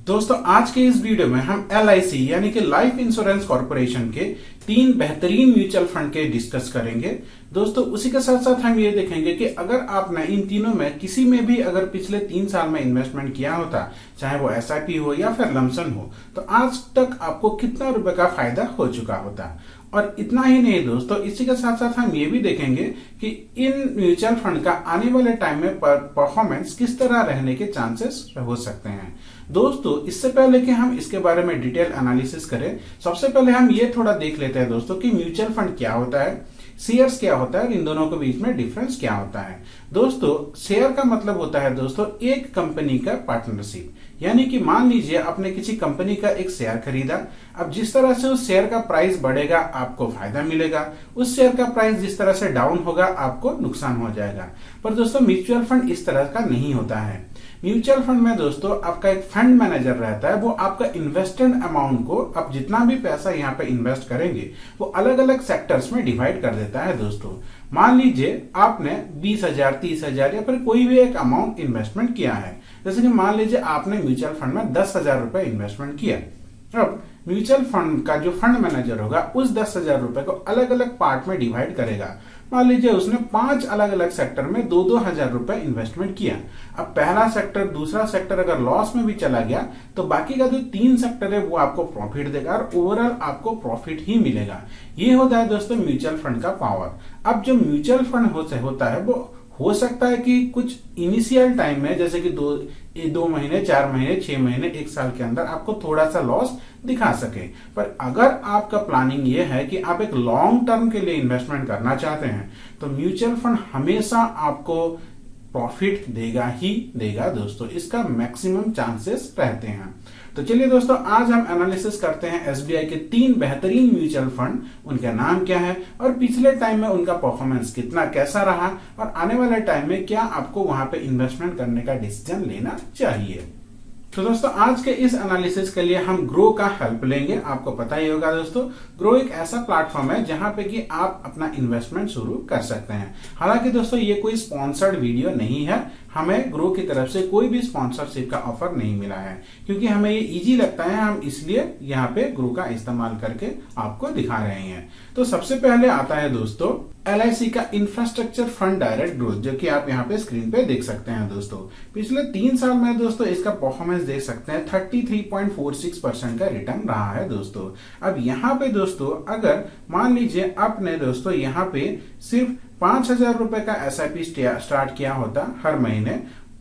दोस्तों आज के इस वीडियो में हम LIC यानी कि लाइफ इंश्योरेंस कॉर्पोरेशन के 3 बेहतरीन म्यूचुअल फंड के डिस्कस करेंगे। दोस्तों उसी के साथ साथ हम ये देखेंगे कि अगर आपने इन तीनों में किसी में भी अगर पिछले 3 साल में इन्वेस्टमेंट किया होता, चाहे वो SIP हो या फिर लमसम हो, तो आज तक आपको कितना रुपए का फायदा हो चुका होता। और इतना ही नहीं दोस्तों, इसी के साथ साथ हम ये भी देखेंगे कि इन म्यूचुअल फंड का आने वाले टाइम में परफॉर्मेंस किस तरह रहने के चांसेस हो सकते हैं। दोस्तों इससे पहले कि हम इसके बारे में डिटेल एनालिसिस करें, सबसे पहले हम ये थोड़ा देख लेते हैं दोस्तों कि म्यूचुअल फंड क्या होता है, शेयर्स क्या होता है, इन दोनों के बीच में डिफरेंस क्या होता है। दोस्तों शेयर का मतलब होता है दोस्तों एक कंपनी का पार्टनरशिप, यानी कि मान लीजिए आपने किसी कंपनी का एक शेयर खरीदा। अब जिस तरह से उस शेयर का प्राइस बढ़ेगा आपको फायदा मिलेगा, उस शेयर का प्राइस जिस तरह से डाउन होगा आपको नुकसान हो जाएगा। पर दोस्तों म्यूचुअल फंड इस तरह का नहीं होता है। म्यूचुअल फंड में दोस्तों आपका एक फंड मैनेजर रहता है, वो आपका इन्वेस्टेड अमाउंट को, आप जितना भी पैसा यहाँ पे इन्वेस्ट करेंगे वो अलग अलग सेक्टर्स में डिवाइड कर देता है। दोस्तों मान लीजिए आपने 20,000, 30,000 या फिर कोई भी एक अमाउंट इन्वेस्टमेंट किया है। जैसे कि मान लीजिए आपने म्यूचुअल फंड में 10,000 रुपए इन्वेस्टमेंट किया। अब म्यूचुअल फंड का जो फंड मैनेजर होगा उस 10,000 रुपए को अलग अलग पार्ट में डिवाइड करेगा। मान लीजिए उसने 5 अलग अलग सेक्टर में 2-2 हजार रुपए इन्वेस्टमेंट किया। अब पहला सेक्टर, दूसरा सेक्टर अगर लॉस में भी चला गया तो बाकी का जो 3 सेक्टर है वो आपको प्रॉफिट देगा और ओवरऑल आपको प्रॉफिट ही मिलेगा। ये होता है दोस्तों म्यूचुअल फंड का पावर। अब जो म्यूचुअल फंड होता है वो हो सकता है कि कुछ इनिशियल टाइम में, जैसे कि 2 महीने, 4 महीने, 6 महीने, 1 साल के अंदर आपको थोड़ा सा लॉस दिखा सके। पर अगर आपका प्लानिंग ये है कि आप एक लॉन्ग टर्म के लिए इन्वेस्टमेंट करना चाहते हैं तो म्यूचुअल फंड हमेशा आपको प्रॉफिट देगा ही देगा दोस्तों, इसका मैक्सिमम चांसेस रहते हैं। तो चलिए दोस्तों आज हम एनालिसिस करते हैं SBI के 3 बेहतरीन म्यूचुअल फंड, उनका नाम क्या है और पिछले टाइम में उनका परफॉर्मेंस कितना कैसा रहा और आने वाले टाइम में क्या आपको वहां पे इन्वेस्टमेंट करने का डिसीजन लेना चाहिए। तो दोस्तों आज के इस एनालिसिस के लिए हम ग्रो का हेल्प लेंगे। आपको पता ही होगा दोस्तों, ग्रो एक ऐसा प्लेटफॉर्म है जहां पे कि आप अपना इन्वेस्टमेंट शुरू कर सकते हैं। हालांकि दोस्तों ये कोई स्पॉन्सर्ड वीडियो नहीं है, हमें ग्रो की तरफ से कोई भी स्पॉन्सरशिप का ऑफर नहीं मिला है, क्योंकि हमें ये इजी लगता है, हम इसलिए यहाँ पे ग्रो का इस्तेमाल करके आपको दिखा रहे हैं। तो सबसे पहले आता है दोस्तों LIC का इंफ्रास्ट्रक्चर फंड डायरेक्ट ग्रोथ, जो कि आप यहाँ पे स्क्रीन पे देख सकते हैं। दोस्तों पिछले 3 साल में दोस्तों इसका परफॉर्मेंस देख सकते हैं, 33.46% का रिटर्न रहा है दोस्तों। अब यहाँ पे दोस्तों अगर मान लीजिए आपने दोस्तों यहाँ पे सिर्फ 5,000 रुपए का SIP स्टार्ट किया होता हर महीने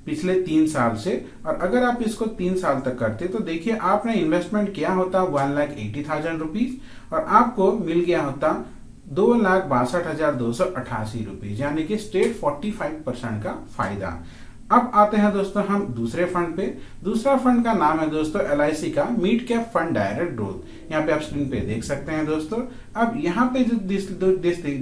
पिछले 3 साल से, और अगर आप इसको 3 साल तक करते तो देखिए आपने इन्वेस्टमेंट किया होता 1,80,000 रुपीज और आपको मिल गया होता 2,62,288 रुपीज, यानी कि स्ट्रेट 45% का फायदा। अब आते हैं दोस्तों हम दूसरे फंड पे। दूसरा फंड का नाम है दोस्तों LIC का mid cap fund direct growth, यहाँ पे आप स्क्रीन पे देख सकते हैं दोस्तों। अब यहाँ पे जो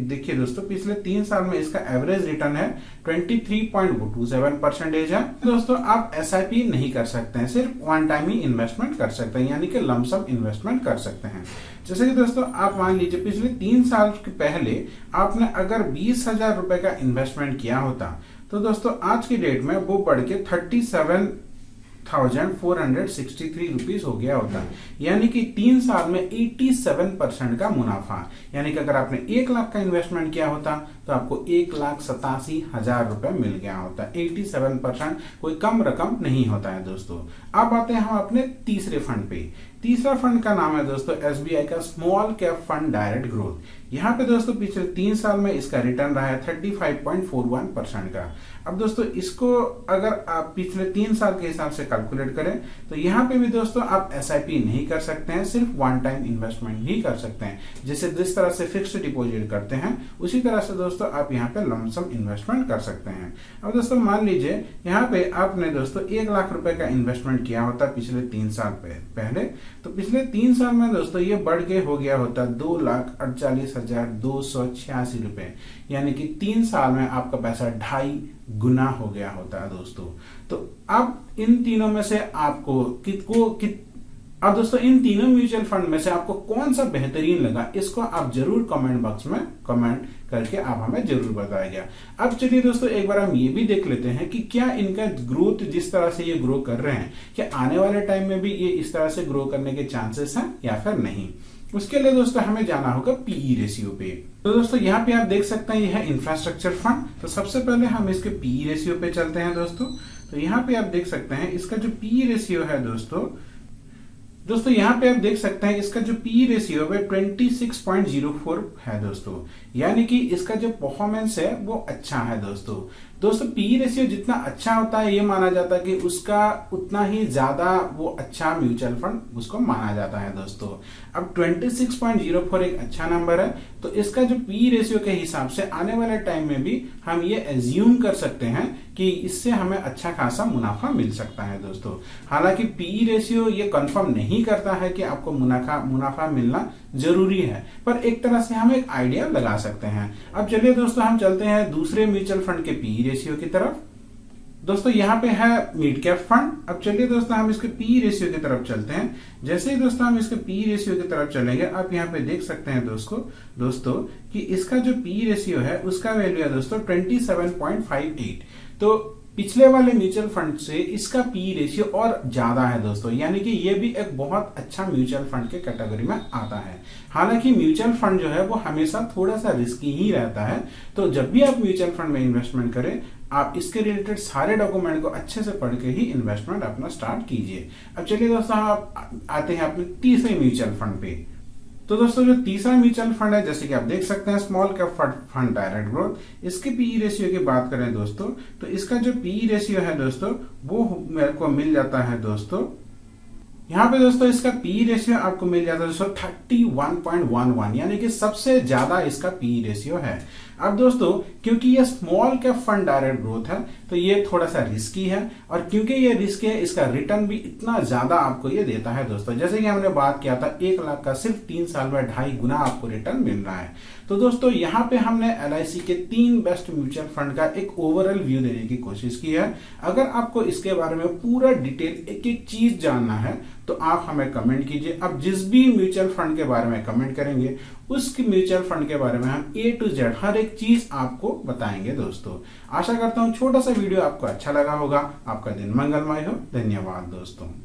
देखिए दोस्तों पिछले 3 साल में इसका एवरेज रिटर्न है 23.27% है। दोस्तों आप SIP नहीं कर सकते हैं, सिर्फ वन टाइम ही इन्वेस्टमेंट कर सकते हैं, यानी कि लमसम इन्वेस्टमेंट कर सकते हैं। जैसे कि दोस्तों आप मान लीजिए पिछले 3 साल के पहले आपने अगर 20,000 रुपए का इन्वेस्टमेंट किया होता तो दोस्तों आज की डेट में वो बढ़ के 37,463 रुपीज हो गया होता, यानी कि 3 साल में 87% का मुनाफा। यानी कि अगर आपने 1 लाख का इन्वेस्टमेंट किया होता तो आपको 1,87,000 रुपए मिल गया होता। 87% कोई कम रकम नहीं होता है दोस्तों। अब आते हैं हम अपने तीसरे फंड पे। तीसरा फंड का नाम है दोस्तों SBI का small cap fund direct growth. यहाँ पे दोस्तों पिछले 3 साल में इसका रिटर्न रहा है 35.41% का। अब दोस्तों इसको अगर आप पिछले 3 साल के हिसाब से कैलकुलेट करें तो यहाँ पे भी दोस्तों आप SIP नहीं कर सकते हैं, सिर्फ वन टाइम इन्वेस्टमेंट ही कर सकते हैं। जैसे जिस तरह से फिक्स्ड डिपॉजिट करते हैं उसी तरह से दोस्तों आप यहाँ पे लमसम इन्वेस्टमेंट कर सकते हैं। अब दोस्तों मान लीजिए यहाँ पे आपने दोस्तों 1 लाख रुपए का इन्वेस्टमेंट किया होता पिछले 3 साल पहले, तो पिछले 3 साल में दोस्तों ये बढ़ के हो गया होता 2,48,286 रुपए, यानी कि 3 साल में आपका पैसा 2.5 गुना हो गया होता है दोस्तों। तो अब इन तीनों में से आपको अब दोस्तों इन तीनों म्यूचुअल फंड में से आपको कौन सा बेहतरीन लगा, इसको आप जरूर कमेंट बॉक्स में कमेंट करके आप हमें जरूर बताइएगा। अब चलिए दोस्तों एक बार हम ये भी देख लेते हैं कि क्या इनका ग्रोथ जिस तरह से ये ग्रो कर रहे हैं, क्या आने वाले टाइम में भी ये इस तरह से ग्रो करने के चांसेस हैं या फिर नहीं। उसके लिए दोस्तों हमें जाना होगा पीई रेशियो पे। तो दोस्तों यहाँ पे आप देख सकते हैं यह है इंफ्रास्ट्रक्चर फंड। तो सबसे पहले हम इसके पीई रेशियो पे चलते हैं दोस्तों। तो यहाँ पे आप देख सकते हैं इसका जो पीई रेशियो है दोस्तों यहाँ पे आप देख सकते हैं इसका जो पी रेशियो है 26.04 है दोस्तों, यानी कि इसका जो परफॉर्मेंस है वो अच्छा है दोस्तों। पी रेशियो जितना अच्छा होता है ये माना जाता है कि उसका उतना ही ज्यादा वो अच्छा म्यूचुअल फंड उसको माना जाता है दोस्तों। अब 26.04 एक अच्छा नंबर है, तो इसका जो पी रेशियो के हिसाब से आने वाले टाइम में भी हम ये एज्यूम कर सकते हैं कि इससे हमें अच्छा खासा मुनाफा मिल सकता है दोस्तों। हालांकि पी रेशियो ये कंफर्म नहीं करता है कि आपको मुनाफा मिलना जरूरी है, पर एक तरह से हम एक आइडिया लगा सकते हैं। अब चलिए दोस्तों हम चलते हैं दूसरे म्यूचुअल फंड के पी रेशियो की तरफ। दोस्तों यहाँ पे है मिड कैप फंड। अब चलिए दोस्तों हम इसके पी रेशियो की तरफ चलते हैं। जैसे ही दोस्तों हम इसके पी रेशियो की तरफ चलेंगे, आप यहाँ पे देख सकते हैं दोस्तों कि इसका जो पी रेशियो है उसका वैल्यू है दोस्तों 27.58। तो पिछले वाले म्यूचुअल फंड से इसका पी रेशियो और ज्यादा है दोस्तों, यानी कि ये भी एक बहुत अच्छा म्यूचुअल फंड के कैटेगरी में आता है। हालांकि म्यूचुअल फंड जो है वो हमेशा थोड़ा सा रिस्की ही रहता है, तो जब भी आप म्यूचुअल फंड में इन्वेस्टमेंट करें आप इसके रिलेटेड सारे डॉक्यूमेंट को अच्छे से पढ़ के ही इन्वेस्टमेंट अपना स्टार्ट कीजिए। अब चलिए दोस्तों आप आते हैं अपने तीसरे म्यूचुअल फंड पे। तो दोस्तों जो तीसरा म्यूचुअल फंड है, जैसे कि आप देख सकते हैं small cap fund direct growth, इसके पीई रेशियो की बात करें दोस्तों, तो इसका जो पीई रेशियो है दोस्तों वो मेरे को मिल जाता है दोस्तों, यहाँ पे दोस्तों इसका पी रेशियो आपको मिल जाता है दोस्तों 31.11, यानी कि सबसे ज्यादा इसका पी रेशियो है। अब दोस्तों क्योंकि ये small cap fund direct growth है तो ये थोड़ा सा रिस्की है, और क्योंकि ये रिस्की है इसका रिटर्न भी इतना ज्यादा आपको ये देता है दोस्तों। जैसे कि हमने बात किया था 1 लाख का सिर्फ 3 साल में 2.5 गुना आपको रिटर्न मिल रहा है। तो दोस्तों यहाँ पे हमने LIC के 3 बेस्ट म्यूचुअल फंड का एक ओवरऑल व्यू देने की कोशिश की है। अगर आपको इसके बारे में पूरा डिटेल एक एक चीज जानना है तो आप हमें कमेंट कीजिए। अब जिस भी म्यूचुअल फंड के बारे में कमेंट करेंगे उस म्यूचुअल फंड के बारे में हम A to Z हर एक चीज आपको बताएंगे दोस्तों। आशा करता हूँ छोटा सा वीडियो आपको अच्छा लगा होगा। आपका दिन मंगलमय हो। धन्यवाद दोस्तों।